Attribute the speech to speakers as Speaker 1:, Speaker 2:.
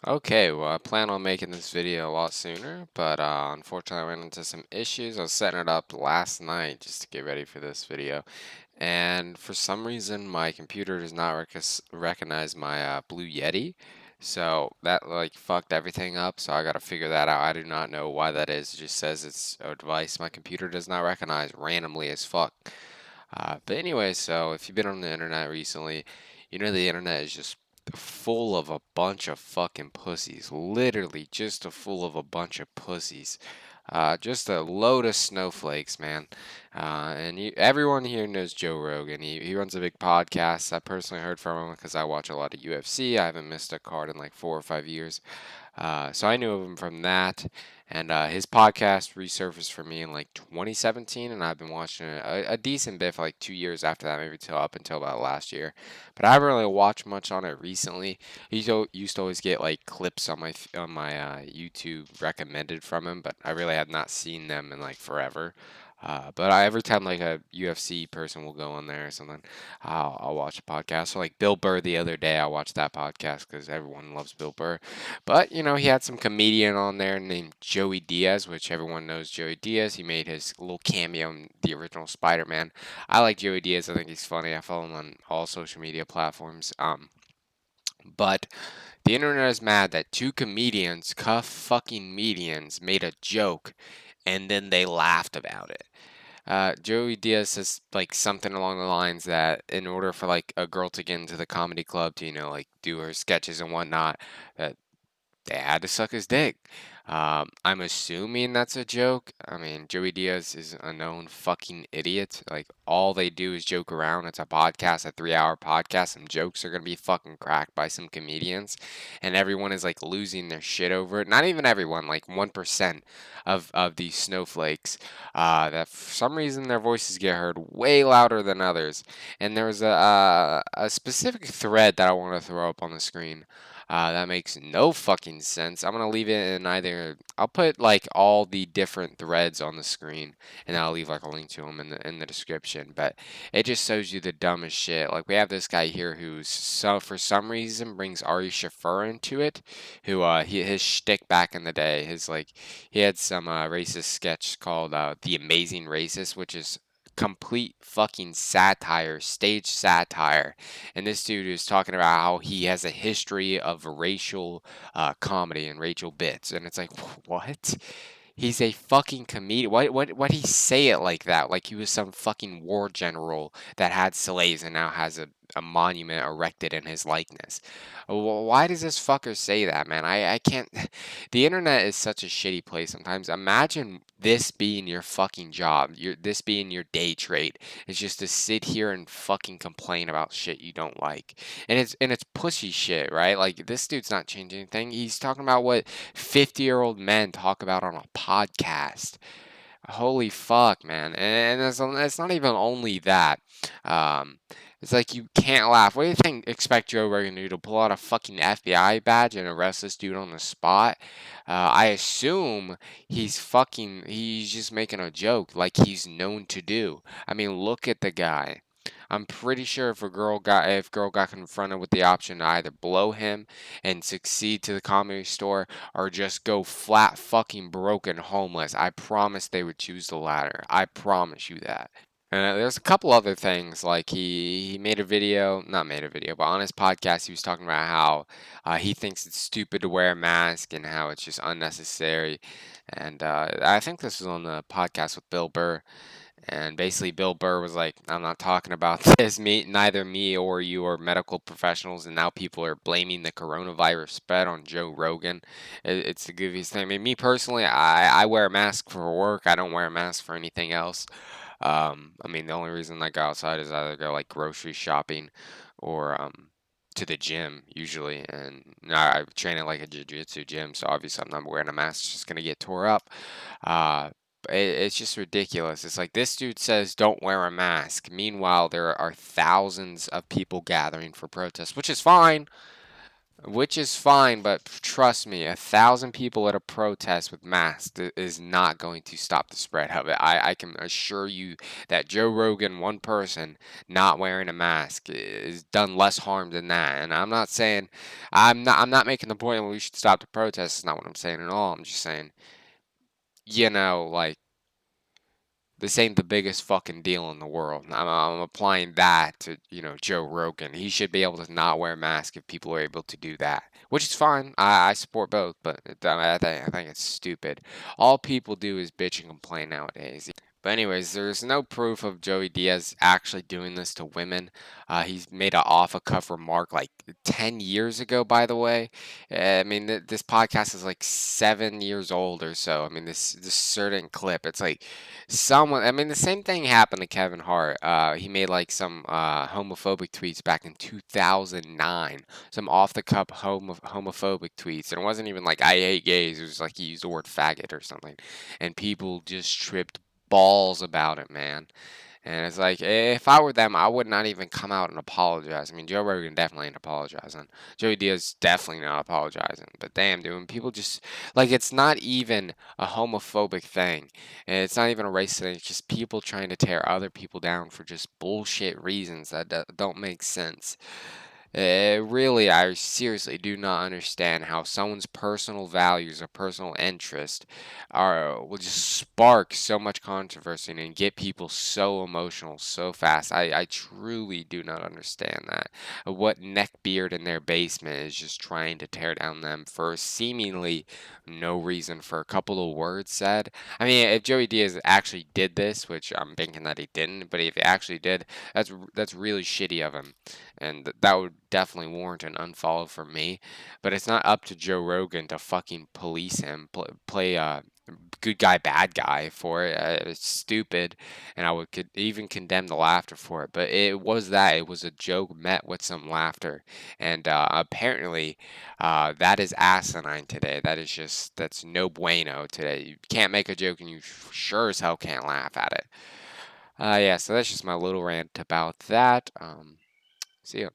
Speaker 1: Okay, well, I plan on making this video a lot sooner, but unfortunately I ran into some issues. I was setting it up last night just to get ready for this video, and for some reason my computer does not recognize my Blue Yeti, so that like fucked everything up, so I gotta figure that out. I do not know why that is. It just says it's a device my computer does not recognize randomly as fuck. But anyway, so if you've been on the internet recently, you know the internet is just full of a bunch of fucking pussies. Literally just a full of a bunch of pussies. Just a load of snowflakes, man. Everyone here knows Joe Rogan. He runs a big podcast. I personally heard from him because I watch a lot of UFC. I haven't missed a card in like 4 or 5 years. So I knew of him from that, and his podcast resurfaced for me in like 2017, and I've been watching it a decent bit for like 2 years after that, maybe till up until about last year. But I haven't really watched much on it recently. He used to always get like clips on my YouTube recommended from him, but I really had not seen them in like forever. Every time like a UFC person will go on there or something, I'll watch a podcast. So like Bill Burr the other day, I watched that podcast because everyone loves Bill Burr. But, he had some comedian on there named Joey Diaz, which everyone knows Joey Diaz. He made his little cameo in the original Spider-Man. I like Joey Diaz. I think he's funny. I follow him on all social media platforms. But the internet is mad that two comedians, cuff fucking medians, made a joke and then they laughed about it. Joey Diaz says like something along the lines that in order for like a girl to get into the comedy club to, like do her sketches and whatnot, that they had to suck his dick. I'm assuming that's a joke. I mean, Joey Diaz is a known fucking idiot. Like, all they do is joke around. It's a podcast, a 3 hour podcast. Some jokes are going to be fucking cracked by some comedians. And everyone is like losing their shit over it. Not even everyone, like 1% of these snowflakes, that for some reason their voices get heard way louder than others. And there was a specific thread that I want to throw up on the screen. That makes no fucking sense. I'm gonna leave it in either. I'll put like all the different threads on the screen, and I'll leave like a link to them in the description. But it just shows you the dumbest shit. Like we have this guy here who's for some reason brings Ari Shaffir into it, who his shtick back in the day, he had some racist sketch called "The Amazing Racist," which is complete fucking satire, stage satire. And this dude is talking about how he has a history of racial comedy and racial bits, and it's like, what? He's a fucking comedian. What he say it like that? Like he was some fucking war general that had slaves and now has a monument erected in his likeness. Why does this fucker say that, man? I can't. The internet is such a shitty place sometimes. Imagine this being your fucking job. This being your day trade is just to sit here and fucking complain about shit you don't like. And it's pussy shit, right? Like this dude's not changing anything. He's talking about what 50-year-old men talk about on a podcast. Holy fuck, man. And it's not even only that. Um, it's like you can't laugh. What do you expect Joe Rogan to do? To pull out a fucking FBI badge and arrest this dude on the spot? I assume he's just making a joke like he's known to do. I mean, look at the guy. I'm pretty sure if girl got confronted with the option to either blow him and succeed to the comedy store or just go flat fucking broke and homeless, I promise they would choose the latter. I promise you that. And there's a couple other things like he made a video, not made a video, but on his podcast he was talking about how he thinks it's stupid to wear a mask and how it's just unnecessary. And I think this was on the podcast with Bill Burr. And basically, Bill Burr was like, "I'm not talking about this. Neither me or you are medical professionals." And now people are blaming the coronavirus spread on Joe Rogan. It's the goofiest thing. I mean, me personally, I wear a mask for work. I don't wear a mask for anything else. I mean, the only reason I go outside is either go like grocery shopping or to the gym usually. And I train at like a jiu-jitsu gym, so obviously I'm not wearing a mask. It's just gonna get tore up. Uh, it's just ridiculous. It's like this dude says don't wear a mask. Meanwhile, there are thousands of people gathering for protests, which is fine. Which is fine, but trust me, 1,000 people at a protest with masks is not going to stop the spread of it. I can assure you that Joe Rogan, one person not wearing a mask, is done less harm than that. And I'm not saying, I'm not making the point that we should stop the protests. It's not what I'm saying at all. I'm just saying, like, this ain't the biggest fucking deal in the world. I'm applying that to, Joe Rogan. He should be able to not wear a mask if people are able to do that, which is fine. I support both, but I think it's stupid. All people do is bitch and complain nowadays. But anyways, there's no proof of Joey Diaz actually doing this to women. He's made an off-the-cuff remark like 10 years ago, by the way. I mean, this podcast is like 7 years old or so. I mean, this certain clip, it's like someone. I mean, the same thing happened to Kevin Hart. He made like some homophobic tweets back in 2009. Some off-the-cuff homophobic tweets, and it wasn't even like I hate gays. It was like he used the word faggot or something, and people just tripped balls about it, man. And it's like, if I were them, I would not even come out and apologize. I mean, Joe Rogan definitely ain't apologizing. Joey Diaz definitely not apologizing. But damn, dude, people just, like, it's not even a homophobic thing. And it's not even a race thing. It's just people trying to tear other people down for just bullshit reasons that don't make sense. Really, I seriously do not understand how someone's personal values or personal interest will just spark so much controversy and get people so emotional so fast. I truly do not understand that. What neckbeard in their basement is just trying to tear down them for seemingly no reason, for a couple of words said. I mean, if Joey Diaz actually did this, which I'm thinking that he didn't, but if he actually did, that's really shitty of him, and that would definitely warrant an unfollow from me. But it's not up to Joe Rogan to fucking police him, play good guy, bad guy for it. It's stupid, and I would even condemn the laughter for it. But it was that. It was a joke met with some laughter, and apparently, that is asinine today. That's no bueno today. You can't make a joke, and you sure as hell can't laugh at it. Yeah, so that's just my little rant about that. See ya.